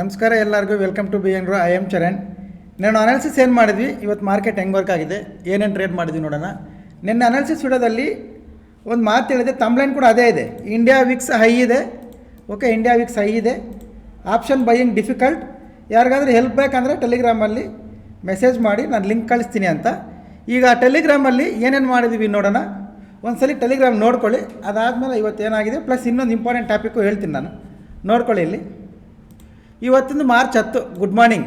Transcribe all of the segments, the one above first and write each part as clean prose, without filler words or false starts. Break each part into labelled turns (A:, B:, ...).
A: ನಮಸ್ಕಾರ ಎಲ್ಲರಿಗೂ, welcome to B N grow. I am Charan. ನಾನು ಅನಾಲಿಸಿಸ್ ಏನು ಮಾಡಿದ್ವಿ, ಇವತ್ತು ಮಾರ್ಕೆಟ್ ಹೆಂಗೆ ವರ್ಕ್ ಆಗಿದೆ, ಏನೇನು ಟ್ರೇಡ್ ಮಾಡಿದ್ವಿ ನೋಡೋಣ. ನಿನ್ನೆ ಅನಾಲಿಸಿಸ್ ವಿಡಿಯೋದಲ್ಲಿ ಒಂದು ಮಾತು ಹೇಳಿದೆ, ತಮ್ಲೈನ್ ಕೂಡ ಅದೇ ಇದೆ. ಇಂಡಿಯಾ ವಿಕ್ಸ್ ಹೈ ಇದೆ, ಓಕೆ, ಇಂಡಿಯಾ ವಿಕ್ಸ್ ಹೈ ಇದೆ, ಆಪ್ಷನ್ ಬೈಯಿಂಗ್ ಡಿಫಿಕಲ್ಟ್. ಯಾರಿಗಾದ್ರೂ ಹೆಲ್ಪ್ ಬೇಕಂದರೆ ಟೆಲಿಗ್ರಾಮಲ್ಲಿ ಮೆಸೇಜ್ ಮಾಡಿ, ನಾನು ಲಿಂಕ್ ಕಳಿಸ್ತೀನಿ ಅಂತ. ಈಗ ಟೆಲಿಗ್ರಾಮಲ್ಲಿ ಏನೇನು ಮಾಡಿದ್ದೀವಿ ನೋಡೋಣ. ಒಂದ್ಸಲಿ ಟೆಲಿಗ್ರಾಮ್ ನೋಡ್ಕೊಳ್ಳಿ. ಅದಾದಮೇಲೆ ಇವತ್ತು ಏನಾಗಿದೆ ಪ್ಲಸ್ ಇನ್ನೊಂದು ಇಂಪಾರ್ಟೆಂಟ್ ಟಾಪಿಕ್ಕು ಹೇಳ್ತೀನಿ ನಾನು, ನೋಡ್ಕೊಳ್ಳಿ. ಇಲ್ಲಿ ಇವತ್ತಿಂದು ಮಾರ್ಚ್ 10, ಗುಡ್ ಮಾರ್ನಿಂಗ್.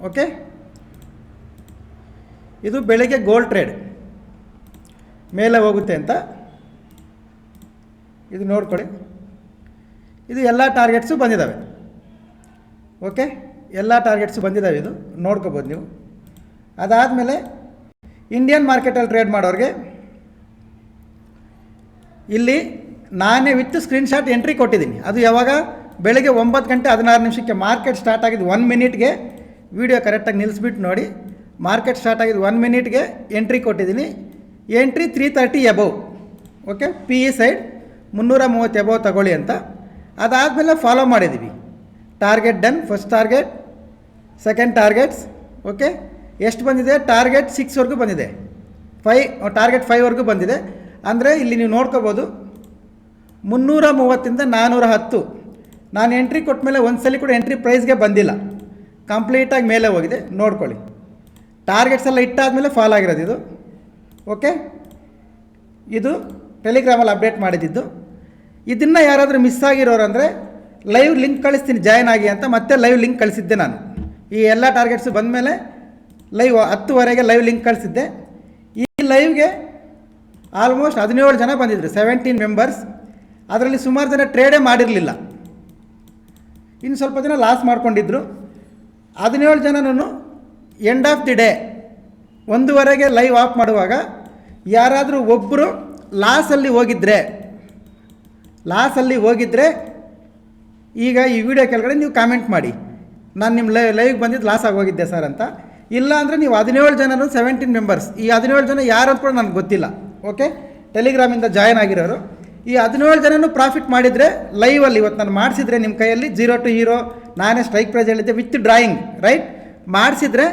A: ಓಕೆ, ಇದು ಬೆಳಗ್ಗೆ ಗೋಲ್ಡ್ ಟ್ರೇಡ್ ಮೇಲೆ ಹೋಗುತ್ತೆ ಅಂತ ಇದು ನೋಡ್ಕೊಳ್ಳಿ. ಇದು ಎಲ್ಲ ಟಾರ್ಗೆಟ್ಸು ಬಂದಿದ್ದಾವೆ. ಓಕೆ, ಎಲ್ಲ ಟಾರ್ಗೆಟ್ಸು ಬಂದಿದ್ದಾವೆ, ಇದು ನೋಡ್ಕೋಬೋದು ನೀವು. ಅದಾದಮೇಲೆ ಇಂಡಿಯನ್ ಮಾರ್ಕೆಟಲ್ಲಿ ಟ್ರೇಡ್ ಮಾಡೋರಿಗೆ ಇಲ್ಲಿ ನಾನೇ ವಿತ್ ಸ್ಕ್ರೀನ್ಶಾಟ್ ಎಂಟ್ರಿ ಕೊಟ್ಟಿದ್ದೀನಿ. ಅದು ಯಾವಾಗ, ಬೆಳಗ್ಗೆ 9:16 ಮಾರ್ಕೆಟ್ ಸ್ಟಾರ್ಟ್ ಆಗಿದ್ದು 1 ಮಿನಿಟ್ಗೆ. ವಿಡಿಯೋ ಕರೆಕ್ಟಾಗಿ ನಿಲ್ಲಿಸ್ಬಿಟ್ಟು ನೋಡಿ. ಮಾರ್ಕೆಟ್ ಸ್ಟಾರ್ಟ್ ಆಗಿದ್ದು 1 ಮಿನಿಟ್ಗೆ ಎಂಟ್ರಿ ಕೊಟ್ಟಿದ್ದೀನಿ. Entry 330 above. Okay, P E side 330 above ತಗೊಳ್ಳಿ ಅಂತ. ಅದಾದಮೇಲೆ ಫಾಲೋ ಮಾಡಿದ್ದೀವಿ. Target done, first target, second targets. Okay, ಎಷ್ಟು ಬಂದಿದೆ? ಟಾರ್ಗೆಟ್ 6ವರೆಗೂ ಬಂದಿದೆ, ಟಾರ್ಗೆಟ್ 5ವರೆಗೂ ಬಂದಿದೆ. ಅಂದರೆ ಇಲ್ಲಿ ನೀವು ನೋಡ್ಕೋಬೋದು, 330ಇಂದ 410. ನಾನು ಎಂಟ್ರಿ ಕೊಟ್ಟ ಮೇಲೆ ಒಂದು ಸಲ ಕೂಡ ಎಂಟ್ರಿ ಪ್ರೈಸ್ಗೆ ಬಂದಿಲ್ಲ, ಕಂಪ್ಲೀಟಾಗಿ ಮೇಲೆ ಹೋಗಿದೆ. ನೋಡ್ಕೊಳ್ಳಿ, ಟಾರ್ಗೆಟ್ಸ್ ಎಲ್ಲ ಇಟ್ಟಾದಮೇಲೆ ಫಾಲ್ ಆಗಿರೋದು ಇದು. ಓಕೆ, ಇದು ಟೆಲಿಗ್ರಾಮಲ್ಲಿ ಅಪ್ಡೇಟ್ ಮಾಡಿದ್ದು. ಇದನ್ನು ಯಾರಾದರೂ ಮಿಸ್ ಆಗಿರೋರು ಅಂದರೆ ಲೈವ್ ಲಿಂಕ್ ಕಳಿಸ್ತೀನಿ, ಜಾಯ್ನ್ ಆಗಿ ಅಂತ. ಮತ್ತೆ ಲೈವ್ ಲಿಂಕ್ ಕಳಿಸಿದ್ದೆ ನಾನು. ಈ ಎಲ್ಲ ಟಾರ್ಗೆಟ್ಸು ಬಂದಮೇಲೆ ಲೈವ್ 10ವರೆಗೆ ಲೈವ್ ಲಿಂಕ್ ಕಳಿಸಿದ್ದೆ. ಈ ಲೈವ್ಗೆ ಆಲ್ಮೋಸ್ಟ್ 17 ಜನ ಬಂದಿದ್ರು, 17 ಮೆಂಬರ್ಸ್. ಅದರಲ್ಲಿ ಸುಮಾರು ಜನ ಟ್ರೇಡೇ ಮಾಡಿರಲಿಲ್ಲ, ಇನ್ನು ಸ್ವಲ್ಪ ಜನ ಲಾಸ್ ಮಾಡ್ಕೊಂಡಿದ್ರು. 17 ಜನನೂ ಎಂಡ್ ಆಫ್ ದಿ ಡೇ 1ವರೆಗೆ ಲೈವ್ ಆಫ್ ಮಾಡುವಾಗ ಯಾರಾದರೂ ಒಬ್ಬರು ಲಾಸಲ್ಲಿ ಹೋಗಿದ್ದರೆ ಈಗ ಈ ವಿಡಿಯೋ ಕೆಳಗಡೆ ನೀವು ಕಾಮೆಂಟ್ ಮಾಡಿ, ನಾನು ನಿಮ್ಮ ಲೈವ್ಗೆ ಬಂದಿದ್ದು ಲಾಸ್ ಆಗೋಗಿದ್ದೆ ಸರ್ ಅಂತ. ಇಲ್ಲ ಅಂದರೆ ನೀವು 17 ಜನರು 17 ಮೆಂಬರ್ಸ್, ಈ 17 ಜನ ಯಾರು ಅಂತ ಕೂಡ ನನಗೆ ಗೊತ್ತಿಲ್ಲ. ಓಕೆ, ಟೆಲಿಗ್ರಾಮಿಂದ ಜಾಯ್ನ್ ಆಗಿರೋರು. ಈ 17 ಜನನೂ ಪ್ರಾಫಿಟ್ ಮಾಡಿದರೆ ಲೈವಲ್ಲಿ ಇವತ್ತು ನಾನು ಮಾಡಿಸಿದ್ರೆ ನಿಮ್ಮ ಕೈಯಲ್ಲಿ 0 to ಹೀರೋ ನಾನೇ ಸ್ಟ್ರೈಕ್ ಪ್ರೈಸ್ ಹೇಳಿದ್ದೆ ವಿತ್ ಡ್ರಾಯಿಂಗ್, ರೈಟ್? ಮಾಡಿಸಿದ್ರೆ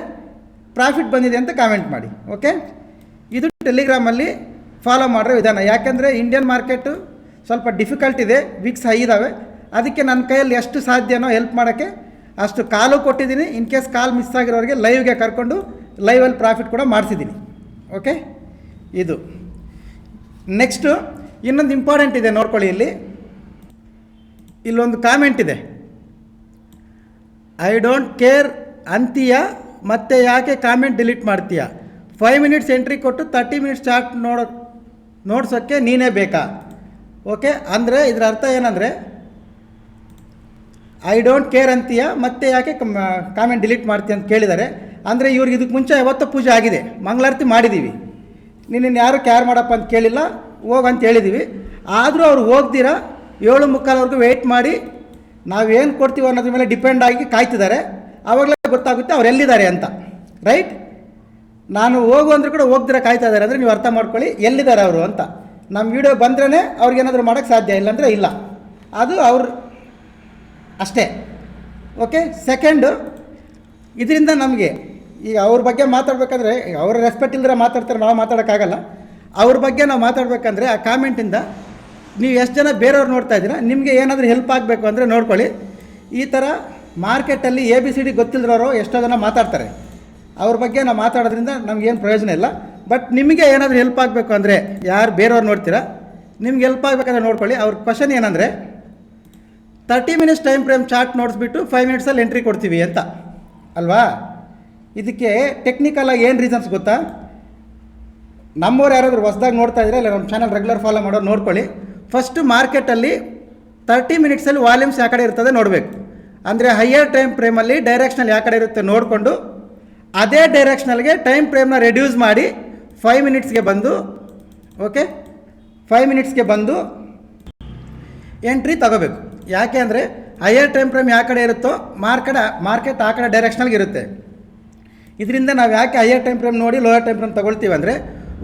A: ಪ್ರಾಫಿಟ್ ಬಂದಿದೆ ಅಂತ ಕಾಮೆಂಟ್ ಮಾಡಿ. ಓಕೆ, ಇದು ಟೆಲಿಗ್ರಾಮಲ್ಲಿ ಫಾಲೋ ಮಾಡಿರೋ ವಿಧಾನ. ಯಾಕೆಂದರೆ ಇಂಡಿಯನ್ ಮಾರ್ಕೆಟು ಸ್ವಲ್ಪ ಡಿಫಿಕಲ್ಟ್ ಇದೆ, ವಿಕ್ಸ್ ಹೈ ಇದ್ದಾವೆ. ಅದಕ್ಕೆ ನನ್ನ ಕೈಯಲ್ಲಿ ಎಷ್ಟು ಸಾಧ್ಯನೋ ಹೆಲ್ಪ್ ಮಾಡೋಕ್ಕೆ ಅಷ್ಟು ಕಾಲು ಕೊಟ್ಟಿದ್ದೀನಿ. ಇನ್ ಕೇಸ್ ಕಾಲ್ ಮಿಸ್ ಆಗಿರೋರಿಗೆ ಲೈವ್ಗೆ ಕರ್ಕೊಂಡು ಲೈವಲ್ಲಿ ಪ್ರಾಫಿಟ್ ಕೂಡ ಮಾಡಿಸಿದ್ದೀನಿ. ಓಕೆ, ಇದು ನೆಕ್ಸ್ಟು ಇನ್ನೊಂದು ಇಂಪಾರ್ಟೆಂಟ್ ಇದೆ, ನೋಡ್ಕೊಳ್ಳಿ. ಇಲ್ಲೊಂದು ಕಾಮೆಂಟ್ ಇದೆ, ಐ ಡೋಂಟ್ ಕೇರ್ ಅಂತೀಯ, ಮತ್ತೆ ಯಾಕೆ ಕಾಮೆಂಟ್ ಡಿಲೀಟ್ ಮಾಡ್ತೀಯ? 5 ಮಿನಿಟ್ಸ್ ಎಂಟ್ರಿ ಕೊಟ್ಟು 30 ಮಿನಿಟ್ಸ್ ಚಾರ್ಟ್ ನೋಡ್ಸೋಕ್ಕೆ ನೀನೇ ಬೇಕಾ? ಓಕೆ, ಅಂದರೆ ಇದರ ಅರ್ಥ ಏನಂದರೆ, ಐ ಡೋಂಟ್ ಕೇರ್ ಅಂತೀಯ, ಮತ್ತೆ ಯಾಕೆ ಕಾಮೆಂಟ್ ಡಿಲೀಟ್ ಮಾಡ್ತೀಯ ಅಂತ ಕೇಳಿದ್ದಾರೆ. ಅಂದರೆ ಇವ್ರಿಗೆ ಇದಕ್ಕೆ ಮುಂಚೆ ಯಾವತ್ತೋ ಪೂಜೆ ಆಗಿದೆ, ಮಂಗಳಾರತಿ ಮಾಡಿದ್ದೀವಿ, ನಿನ್ನ ಯಾರು ಕ್ಯಾರ್ ಮಾಡಪ್ಪ ಅಂತ ಕೇಳಿಲ್ಲ, ಹೋಗಂತ ಹೇಳಿದ್ದೀವಿ. ಆದರೂ ಅವ್ರು ಹೋಗ್ದಿರ 7:45ವರೆಗೂ ವೆಯ್ಟ್ ಮಾಡಿ ನಾವೇನು ಕೊಡ್ತೀವಿ ಅನ್ನೋದ್ರ ಮೇಲೆ ಡಿಪೆಂಡ್ ಆಗಿ ಕಾಯ್ತಿದ್ದಾರೆ. ಆವಾಗಲೇ ಗೊತ್ತಾಗುತ್ತೆ ಅವ್ರು ಎಲ್ಲಿದ್ದಾರೆ ಅಂತ, ರೈಟ್? ನಾನು ಹೋಗು ಅಂದರೂ ಕೂಡ ಹೋಗ್ದಿರ ಕಾಯ್ತಾ ಇದ್ದಾರೆ ಅಂದರೆ ನೀವು ಅರ್ಥ ಮಾಡ್ಕೊಳ್ಳಿ ಎಲ್ಲಿದ್ದಾರೆ ಅವರು ಅಂತ. ನಮ್ಮ ವಿಡಿಯೋ ಬಂದ್ರೇ ಅವ್ರಿಗೇನಾದರೂ ಮಾಡೋಕ್ಕೆ ಸಾಧ್ಯ, ಇಲ್ಲಾಂದರೆ ಇಲ್ಲ. ಅದು ಅವ್ರು ಅಷ್ಟೇ. ಓಕೆ, ಸೆಕೆಂಡು, ಇದರಿಂದ ನಮಗೆ ಈಗ ಅವ್ರ ಬಗ್ಗೆ ಮಾತಾಡಬೇಕಾದ್ರೆ ಅವ್ರ ರೆಸ್ಪೆಕ್ಟ್ ಇಲ್ಲದ್ರೆ ಮಾತಾಡ್ತಾರೆ, ನಾವು ಮಾತಾಡೋಕ್ಕಾಗಲ್ಲ. ಅವ್ರ ಬಗ್ಗೆ ನಾವು ಮಾತಾಡಬೇಕಂದ್ರೆ ಆ ಕಾಮೆಂಟಿಂದ ನೀವು ಎಷ್ಟು ಜನ ಬೇರೆಯವ್ರು ನೋಡ್ತಾ ಇದ್ದೀರಾ, ನಿಮಗೆ ಏನಾದರೂ ಹೆಲ್ಪ್ ಆಗಬೇಕು ಅಂದರೆ ನೋಡ್ಕೊಳ್ಳಿ. ಈ ಥರ ಮಾರ್ಕೆಟಲ್ಲಿ ABCD ಗೊತ್ತಿಲ್ಲದ್ರವರು ಎಷ್ಟೋ ಜನ ಮಾತಾಡ್ತಾರೆ, ಅವ್ರ ಬಗ್ಗೆ ನಾವು ಮಾತಾಡೋದ್ರಿಂದ ನಮಗೇನು ಪ್ರಯೋಜನ ಇಲ್ಲ. ಬಟ್ ನಿಮಗೆ ಏನಾದರೂ ಹೆಲ್ಪ್ ಆಗಬೇಕು ಅಂದರೆ, ಯಾರು ಬೇರೆಯವ್ರು ನೋಡ್ತೀರಾ, ನಿಮ್ಗೆ ಹೆಲ್ಪ್ ಆಗಬೇಕಂದ್ರೆ ನೋಡ್ಕೊಳ್ಳಿ. ಅವ್ರ ಕ್ವಶನ್ ಏನಂದರೆ 30 ಮಿನಿಟ್ಸ್ ಟೈಮ್ ಫ್ರೇಮ್ ಚಾರ್ಟ್ ನೋಡಿಸ್ಬಿಟ್ಟು 5 ಮಿನಿಟ್ಸಲ್ಲಿ ಎಂಟ್ರಿ ಕೊಡ್ತೀವಿ ಅಂತ ಅಲ್ವಾ? ಇದಕ್ಕೆ ಟೆಕ್ನಿಕಲಾಗಿ ಏನು ರೀಸನ್ಸ್ ಗೊತ್ತಾ? ನಮ್ಮವ್ರು ಯಾರಾದರೂ ಹೊಸದಾಗಿ ನೋಡ್ತಾ ಇದ್ರೆ, ಇಲ್ಲ ನಮ್ಮ ಚಾನಲ್ ರೆಗ್ಯುಲರ್ ಫಾಲೋ ಮಾಡೋರು ನೋಡ್ಕೊಳ್ಳಿ. ಫಸ್ಟು ಮಾರ್ಕೆಟಲ್ಲಿ 30 ಮಿನಿಟ್ಸಲ್ಲಿ ವಾಲ್ಯೂಮ್ಸ್ ಯಾವ ಕಡೆ ಇರ್ತದೆ ನೋಡಬೇಕು. ಅಂದರೆ ಹೈಯರ್ ಟೈಮ್ ಫ್ರೇಮಲ್ಲಿ ಡೈರೆಕ್ಷನಲ್ ಯಾವ ಕಡೆ ಇರುತ್ತೆ ನೋಡಿಕೊಂಡು ಅದೇ ಡೈರೆಕ್ಷನಲ್ಗೆ ಟೈಮ್ ಫ್ರೇಮ್ನ ರೆಡ್ಯೂಸ್ ಮಾಡಿ 5 ಮಿನಿಟ್ಸ್ಗೆ ಬಂದು, ಓಕೆ, 5 ಮಿನಿಟ್ಸ್ಗೆ ಬಂದು ಎಂಟ್ರಿ ತಗೋಬೇಕು. ಯಾಕೆ ಅಂದರೆ ಹೈಯರ್ ಟೈಮ್ ಫ್ರೇಮ್ ಯಾವ ಕಡೆ ಇರುತ್ತೋ ಮಾರ್ಕೆಟ್ ಆ ಕಡೆ ಡೈರೆಕ್ಷನಲ್ಗೆ ಇರುತ್ತೆ. ಇದರಿಂದ ನಾವು ಯಾಕೆ ಹೈಯರ್ ಟೈಮ್ ಫ್ರೇಮ್ ನೋಡಿ ಲೋಯರ್ ಟೈಮ್ ಫ್ರೇಮ್ ತೊಗೊಳ್ತೀವಿ ಅಂದರೆ,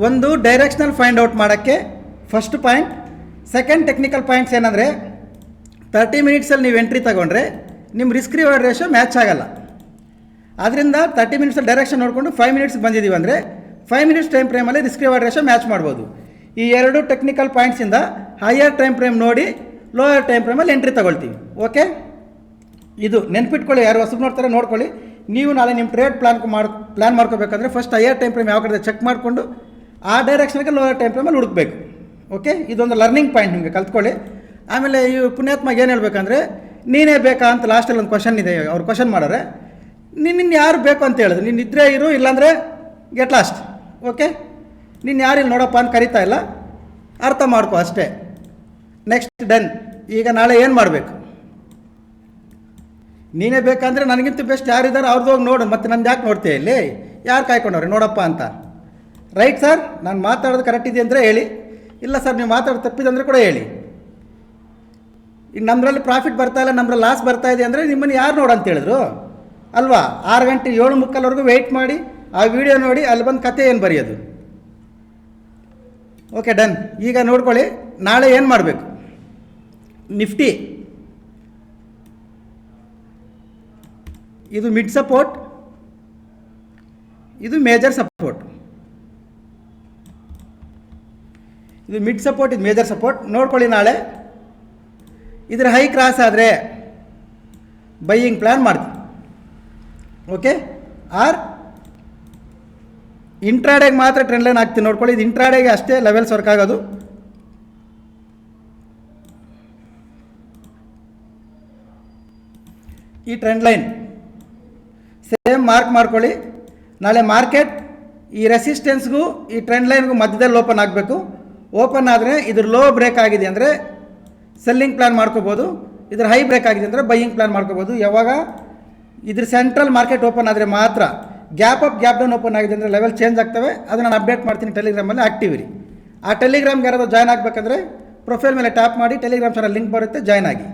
A: ಒಂದು ಡೈರೆಕ್ಷನಲ್ ಫೈಂಡ್ ಔಟ್ ಮಾಡೋಕ್ಕೆ first point. Second technical points ಏನಂದರೆ, 30 ಮಿನಿಟ್ಸಲ್ಲಿ ನೀವು ಎಂಟ್ರಿ ತೊಗೊಂಡ್ರೆ ನಿಮ್ಮ ರಿಸ್ಕ್ ರಿವಾರ್ಡ್ ರೇಷೋ ಮ್ಯಾಚ್ ಆಗಲ್ಲ. ಆದ್ದರಿಂದ 30 ಮಿನಿಟ್ಸ್ ಡೈರೆಕ್ಷನ್ ನೋಡಿಕೊಂಡು 5 ಮಿನಿಟ್ಸ್ ಬಂದಿದ್ದೀವಿ ಅಂದರೆ 5 ಮಿನಿಟ್ಸ್ ಟೈಮ್ ಫ್ರೇಮಲ್ಲಿ ರಿಸ್ಕ್ ರಿವಾರ್ಡ್ ರೇಷೋ ಮ್ಯಾಚ್ ಮಾಡ್ಬೋದು. ಈ ಎರಡು ಟೆಕ್ನಿಕಲ್ ಪಾಯಿಂಟ್ಸಿಂದ ಹೈಯರ್ ಟೈಮ್ ಫ್ರೇಮ್ ನೋಡಿ ಲೋಯರ್ ಟೈಮ್ ಫ್ರೇಮಲ್ಲಿ ಎಂಟ್ರಿ ತಗೊಳ್ತೀವಿ. ಓಕೆ, ಇದು ನೆನ್ಪಿಟ್ಕೊಳ್ಳಿ. ಯಾರು ಹೊಸಬ್ ನೋಡ್ತಾರೆ ನೋಡ್ಕೊಳ್ಳಿ. ನೀವು ನಾಳೆ ನಿಮ್ಮ ಟ್ರೇಡ್ ಪ್ಲ್ಯಾನ್ ಮಾಡ್ಕೋಬೇಕಂದ್ರೆ ಫಸ್ಟ್ ಹೈಯರ್ ಟೈಮ್ ಫ್ರೇಮ್ ಯಾವ ಕಡೆ ಚೆಕ್ ಮಾಡಿಕೊಂಡು ಆ ಡೈರೆಕ್ಷನ್ಗೆ ಲೋಯರ್ ಟೈಮ್ ಫ್ರೇಮಲ್ಲಿ ಹುಡುಕಬೇಕು. ಓಕೆ, ಇದೊಂದು ಲರ್ನಿಂಗ್ ಪಾಯಿಂಟ್ ನಿಮಗೆ ಕಲ್ತ್ಕೊಳ್ಳಿ. ಆಮೇಲೆ ಈ ಪುಣ್ಯಾತ್ಮಗೆ ಏನು ಹೇಳ್ಬೇಕಂದ್ರೆ ನೀನೇ ಬೇಕಾ ಅಂತ ಲಾಸ್ಟಲ್ಲಿ ಒಂದು ಕ್ವಶನ್ ಇದೆ, ಅವ್ರು ಕ್ವಶನ್ ಮಾಡೋರೆ. ನಿನ್ನ ಯಾರು ಬೇಕು ಅಂತ ಹೇಳಿದ್ರು, ನೀನು ಇದ್ದರೆ ಇರು, ಇಲ್ಲಾಂದರೆ ಗೆಟ್ ಲಾಸ್ಟ್. ಓಕೆ, ನೀನು ಯಾರು ಇಲ್ಲಿ ನೋಡಪ್ಪ ಅಂತ ಕರಿತಾ ಇಲ್ಲ, ಅರ್ಥ ಮಾಡ್ಕೊ ಅಷ್ಟೇ. Next done. ಈಗ ನಾಳೆ ಏನು ಮಾಡಬೇಕು? ನೀನೇ ಬೇಕಂದರೆ ನನಗಿಂತ ಬೆಸ್ಟ್ ಯಾರಿದ್ದಾರೆ ಅವ್ರದ್ದು ಹೋಗಿ ನೋಡು, ಮತ್ತು ನಂದು ಯಾಕೆ ನೋಡ್ತೀಯ ಇಲ್ಲಿ, ಯಾರು ಕಾಯ್ಕೊಂಡವ್ರೆ ನೋಡಪ್ಪ ಅಂತ. ರೈಟ್ ಸರ್, ನಾನು ಮಾತಾಡೋದು ಕರೆಕ್ಟ್ ಇದೆ ಅಂದರೆ ಹೇಳಿ, ಇಲ್ಲ ಸರ್ ನೀವು ಮಾತಾಡೋದು ತಪ್ಪಿದೆ ಅಂದರೆ ಕೂಡ ಹೇಳಿ. ಈಗ ನಮ್ಮದ್ರಲ್ಲಿ ಪ್ರಾಫಿಟ್ ಬರ್ತಾ ಇಲ್ಲ, ನಮ್ಮದ್ರಲ್ಲಿ ಲಾಸ್ ಬರ್ತಾ ಇದೆ ಅಂದರೆ ನಿಮ್ಮನ್ನು ಯಾರು ನೋಡು ಅಂತ ಹೇಳಿದ್ರು ಅಲ್ವಾ? 6 ಗಂಟೆ 7:45ವರೆಗೂ ವೆಯ್ಟ್ ಮಾಡಿ ಆ ವಿಡಿಯೋ ನೋಡಿ ಅಲ್ಲಿ ಬಂದು ಕತೆ ಏನು ಬರೆಯೋದು. Okay done. ಈಗ ನೋಡ್ಕೊಳ್ಳಿ ನಾಳೆ ಏನು ಮಾಡಬೇಕು. ನಿಫ್ಟಿ ಇದು ಮಿಡ್ ಸಪೋರ್ಟ್, ಇದು ಮೇಜರ್ ಸಪೋರ್ಟ್. ಇದು ಮಿಡ್ ಸಪೋರ್ಟ್, ಇದು ಮೇಜರ್ ಸಪೋರ್ಟ್. ನೋಡ್ಕೊಳ್ಳಿ ನಾಳೆ ಇದರ ಹೈ ಕ್ರಾಸ್ ಆದರೆ ಬೈಯಿಂಗ್ ಪ್ಲ್ಯಾನ್ ಮಾಡ್ತೀವಿ. ಓಕೆ, ಆರ್ ಇಂಟ್ರಾಡೇಗೆ ಮಾತ್ರ ಟ್ರೆಂಡ್ ಲೈನ್ ಹಾಕ್ತೀನಿ. ನೋಡ್ಕೊಳ್ಳಿ, ಇದು ಇಂಟ್ರಾಡೇಗೆ ಅಷ್ಟೇ ಲೆವೆಲ್ಸ್ ವರ್ಕ್ ಆಗೋದು. ಈ ಟ್ರೆಂಡ್ ಲೈನ್ ಸೇಮ್ ಮಾರ್ಕ್ ಮಾಡ್ಕೊಳ್ಳಿ. ನಾಳೆ ಮಾರ್ಕೆಟ್ ಈ ರೆಸಿಸ್ಟೆನ್ಸ್ಗೂ ಈ ಟ್ರೆಂಡ್ ಲೈನ್ಗೂ ಮಧ್ಯದಲ್ಲಿ ಓಪನ್ ಆಗಬೇಕು. ಓಪನ್ ಆದರೆ ಇದ್ರ ಲೋ ಬ್ರೇಕ್ ಆಗಿದೆ ಅಂದರೆ ಸೆಲ್ಲಿಂಗ್ ಪ್ಲ್ಯಾನ್ ಮಾಡ್ಕೋಬೋದು, ಇದ್ರ ಹೈ ಬ್ರೇಕ್ ಆಗಿದೆ ಅಂದರೆ ಬೈಯಿಂಗ್ ಪ್ಲ್ಯಾನ್ ಮಾಡ್ಕೋಬೋದು. ಯಾವಾಗ ಇದ್ರ ಸೆಂಟ್ರಲ್ ಮಾರ್ಕೆಟ್ ಓಪನ್ ಆದರೆ ಮಾತ್ರ. Gap up gap down open ಆಗಿದೆ ಅಂದರೆ ಲೆವೆಲ್ ಚೇಂಜ್ ಆಗ್ತವೆ. ಅದು ನಾನು ಅಪ್ಡೇಟ್ ಮಾಡ್ತೀನಿ ಟೆಲಿಗ್ರಾಮಲ್ಲಿ, ಆಕ್ಟಿವ್ ಇರಿ. ಆ ಟೆಲಿಗ್ರಾಮ್ಗೆ ಯಾರಾದರೂ ಜಾಯ್ನ್ ಆಗಬೇಕಂದ್ರೆ ಪ್ರೊಫೈಲ್ ಮೇಲೆ ಟ್ಯಾಪ್ ಮಾಡಿ ಟೆಲಿಗ್ರಾಮ್ ಚಾನಲ್ ಲಿಂಕ್ ಬರುತ್ತೆ, ಜಾಯ್ನ್ ಆಗಿ.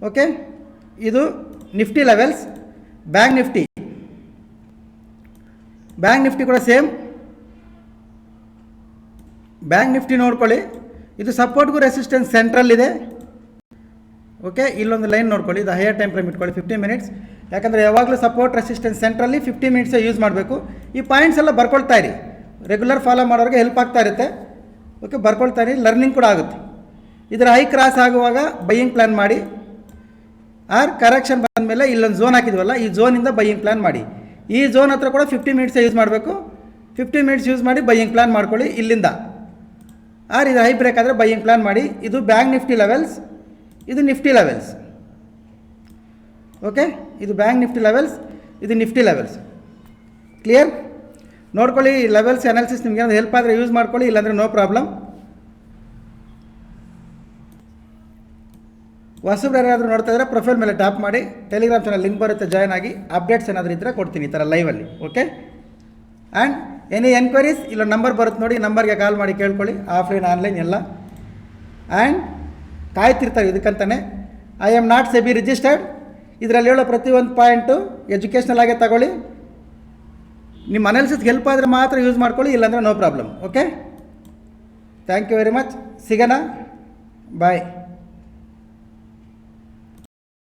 A: ಓಕೆ, ಇದು ನಿಫ್ಟಿ ಲೆವೆಲ್ಸ್. ಬ್ಯಾಂಕ್ ನಿಫ್ಟಿ ಕೂಡ ಸೇಮ್. ಬ್ಯಾಂಕ್ ನಿಫ್ಟಿ ನೋಡ್ಕೊಳ್ಳಿ, ಇದು ಸಪೋರ್ಟ್ಗೂ ರೆಸಿಸ್ಟೆನ್ಸ್ ಸೆಂಟ್ರಲ್ ಇದೆ. ಓಕೆ, ಇಲ್ಲೊಂದು ಲೈನ್ ನೋಡ್ಕೊಳ್ಳಿ, ಇದು ಹೈಯರ್ ಟೈಮ್ ಫ್ರೇಮ್ ಇಟ್ಕೊಳ್ಳಿ 15 ಮಿನಿಟ್ಸ್. ಯಾಕಂದರೆ ಯಾವಾಗಲೂ ಸಪೋರ್ಟ್ ರೆಸಿಸ್ಟೆನ್ಸ್ ಸೆಂಟ್ರಲ್ಲಿ 50 ಮಿನಿಟ್ಸೇ ಯೂಸ್ ಮಾಡಬೇಕು. ಈ ಪಾಯಿಂಟ್ಸ್ ಎಲ್ಲ ಬರ್ಕೊಳ್ತಾ ಇರಿ, ರೆಗ್ಯುಲರ್ ಫಾಲೋ ಮಾಡೋರಿಗೆ ಹೆಲ್ಪ್ ಆಗ್ತಾ ಇರುತ್ತೆ. ಓಕೆ, ಬರ್ಕೊಳ್ತಾ ಇರಿ, ಲರ್ನಿಂಗ್ ಕೂಡ ಆಗುತ್ತೆ. ಇದರ ಹೈ ಕ್ರಾಸ್ ಆಗುವಾಗ ಬೈಯಿಂಗ್ ಪ್ಲ್ಯಾನ್ ಮಾಡಿ. ಆರ್ ಕರೆಕ್ಷನ್ ಬಂದಮೇಲೆ ಇಲ್ಲೊಂದು ಝೋನ್ ಹಾಕಿದ್ವಲ್ಲ, ಈ ಝೋನಿಂದ ಬೈಯಿಂಗ್ ಪ್ಲ್ಯಾನ್ ಮಾಡಿ. ಈ ಝೋನ್ ಹತ್ರ ಕೂಡ 50 ಮಿನಿಟ್ಸೇ ಯೂಸ್ ಮಾಡಬೇಕು. 50 ಮಿನಿಟ್ಸ್ ಯೂಸ್ ಮಾಡಿ ಬೈಯಿಂಗ್ ಪ್ಲ್ಯಾನ್ ಮಾಡ್ಕೊಳ್ಳಿ ಇಲ್ಲಿಂದ. ಆರ್ ಇದು ಹೈ ಬ್ರೇಕ್ ಆದರೆ ಬೈಯಿಂಗ್ ಪ್ಲ್ಯಾನ್ ಮಾಡಿ. ಇದು ಬ್ಯಾಂಕ್ ನಿಫ್ಟಿ ಲೆವೆಲ್ಸ್, ಇದು ನಿಫ್ಟಿ ಲೆವೆಲ್ಸ್. ಓಕೆ, ಇದು ಬ್ಯಾಂಕ್ ನಿಫ್ಟಿ ಲೆವೆಲ್ಸ್, ಇದು ನಿಫ್ಟಿ ಲೆವೆಲ್ಸ್. ಕ್ಲಿಯರ್? ನೋಡ್ಕೊಳ್ಳಿ, ಲೆವೆಲ್ಸ್ ಅನಾಲಿಸಿಸ್ ನಿಮ್ಗೆ ಏನಾದರೂ ಹೆಲ್ಪ್ ಆದರೆ ಯೂಸ್ ಮಾಡ್ಕೊಳ್ಳಿ, ಇಲ್ಲಾಂದರೆ ನೋ ಪ್ರಾಬ್ಲಮ್. ಹೊಸಬ್ರು ಯಾರಾದರೂ ನೋಡ್ತಾ ಇದ್ದರೆ ಪ್ರೊಫೈಲ್ ಮೇಲೆ ಟ್ಯಾಪ್ ಮಾಡಿ ಟೆಲಿಗ್ರಾಮ್ ಚಾನಲ್ ಲಿಂಕ್ ಬರುತ್ತೆ, ಜಾಯ್ನ್ ಆಗಿ. ಅಪ್ಡೇಟ್ಸ್ ಏನಾದರೂ ಇದ್ದರೆ ಕೊಡ್ತೀನಿ ಈ ಥರ ಲೈವಲ್ಲಿ. ಓಕೆ, ಆ್ಯಂಡ್ ಎನಿ ಎನ್ಕ್ವೈರೀಸ್ ಇಲ್ಲೊಂದು ನಂಬರ್ ಬರುತ್ತೆ ನೋಡಿ, ನಂಬರ್ಗೆ ಕಾಲ್ ಮಾಡಿ ಕೇಳ್ಕೊಳ್ಳಿ, ಆಫ್ಲೈನ್ ಆನ್ಲೈನ್ ಎಲ್ಲ. ಆ್ಯಂಡ್ ಕಾಯ್ತಿರ್ತಾರೆ ಇದಕ್ಕಂತಾನೆ. I am not SEBI registered. ಇದರಲ್ಲಿ ಹೇಳೋ ಪ್ರತಿಯೊಂದು ಪಾಯಿಂಟು ಎಜುಕೇಷ್ನಲ್ ಆಗೇ ತಗೊಳ್ಳಿ. ನಿಮ್ಮ ಅನಾಲಿಸಿಸ್ಗೆ ಹೆಲ್ಪ್ ಆದರೆ ಮಾತ್ರ ಯೂಸ್ ಮಾಡ್ಕೊಳ್ಳಿ, ಇಲ್ಲಾಂದರೆ no problem. Okay, thank you very much. ಸಿಗೋಣ, ಬಾಯ್.